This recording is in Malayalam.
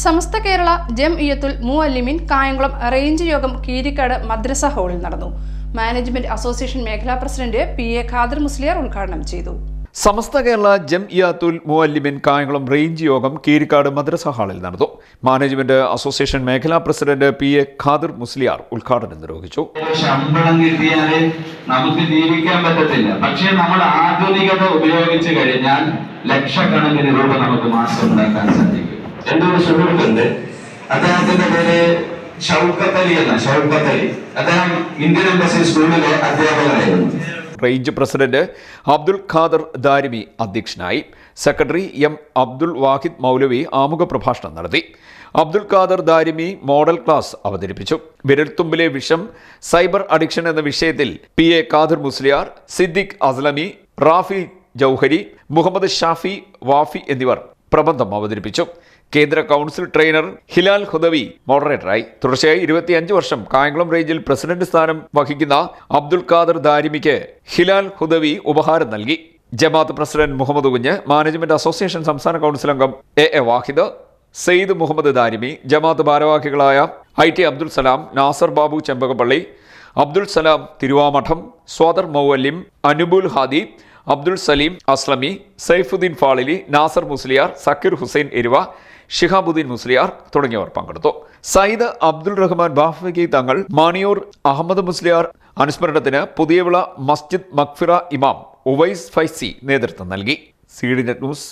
സമസ്ത കേരള ജംഇയ്യത്തുൽ മുഅല്ലിമീൻ കായംകുളം റേഞ്ച് യോഗം കീരിക്കാട് മദ്രസ ഹാളിൽ നടന്നു. മാനേജ്മെന്റ് അസോസിയേഷൻ മേഖലാ പ്രസിഡന്റ് PA ഖാദർ മുസ്ലിയാർ ഉദ്ഘാടനം ചെയ്തു. സമസ്ത കേരള ജംഇയ്യത്തുൽ മുഅല്ലിമീൻ കായംകുളം റേഞ്ച് യോഗം കീരിക്കാട് മദ്രസ ഹാളിൽ നടന്നു. മാനേജ്മെന്റ് അസോസിയേഷൻ മേഖലാ പ്രസിഡന്റ് PA ഖാദർ മുസ്ലിയാർ ഉദ്ഘാടനം നിർവഹിച്ചു. ശമ്പളം കിട്ടിയാലേ നമുക്ക് ജീവിക്കാൻ പറ്റത്തില്ല. പക്ഷേ നമ്മൾ ആധുനികത ഉപയോഗിച്ച് കഴിഞ്ഞാൽ ലക്ഷക്കണക്കിന് രൂപ നമുക്ക് മാസം ഉണ്ടാക്കാൻ സാധിക്കും. എന്റെ ഒരു സുഹൃത്തുണ്ട്, അദ്ദേഹത്തിന്റെ പേര് ഷൗക്കത്ത് അലി. അദ്ദേഹം ഇന്ത്യൻ എംബസി സ്കൂളിലെ അധ്യാപകനായിരുന്നു. റേഞ്ച് പ്രസിഡന്റ് അബ്ദുൽ ഖാദർ ദാരിമി അധ്യക്ഷനായി. Secretary M. അബ്ദുൽ വാഹിദ് മൗലവി ആമുഖ പ്രഭാഷണം നടത്തി. അബ്ദുൽ ഖാദർ ദാരിമി മോഡൽ ക്ലാസ് അവതരിപ്പിച്ചു. വിരൽത്തുമ്പിലെ വിഷം, സൈബർ അഡിക്ഷൻ എന്ന വിഷയത്തിൽ PA ഖാദർ മുസ്ലിയാർ, സിദ്ദിഖ് അസ്ലമി, റാഫി ജൗഹരി, മുഹമ്മദ് ഷാഫി വാഫി എന്നിവർ പ്രബന്ധം അവതരിപ്പിച്ചു. കേന്ദ്ര കൗൺസിൽ ട്രെയിനർ ഹിലാൽ ഹുദവി മോഡറേറ്ററായി. തുടർച്ചയായി 25 വർഷം കായംകുളം റേഞ്ചിൽ പ്രസിഡന്റ് സ്ഥാനം വഹിക്കുന്ന അബ്ദുൽ ഖാദർ ദാരിമിക്ക് ഹിലാൽ ഹുദവി ഉപഹാരം നൽകി. ജമാഅത്ത് പ്രസിഡന്റ് മുഹമ്മദ് കുഞ്ഞ്, മാനേജ്മെന്റ് അസോസിയേഷൻ സംസ്ഥാന കൗൺസിൽ അംഗം AA വാഹിദ്, സെയ്ദ് മുഹമ്മദ് ദാരിമി, ജമാഅത്ത് ഭാരവാഹികളായ IT അബ്ദുൽ സലാം, നാസർ ബാബു ചെമ്പകപ്പള്ളി, അബ്ദുൽ സലാം തിരുവാമഠം, സ്വാദർ മൗവല്ലിം, അനുബുൽ ഹാദി, അബ്ദുൽ സലീം അസ്ലമി, സൈഫുദ്ദീൻ ഫാളിലി, നാസർ മുസ്ലിയാർ, സക്കീർ ഹുസൈൻ എരുവ, ഷിഹാബുദ്ദീൻ മുസ്ലിയാർ തുടങ്ങിയവർ പങ്കെടുത്തു. സയ്യിദ് അബ്ദുൾ റഹ്മാൻ ബാഫക്കി തങ്ങൾ, മാണിയൂർ അഹമ്മദ് മുസ്ലിയാർ അനുസ്മരണത്തിന് പുതിയവിള മസ്ജിദ് മഖ്ഫിറ ഇമാം ഉവൈസ് ഫൈസി നേതൃത്വം നൽകി. CDNet news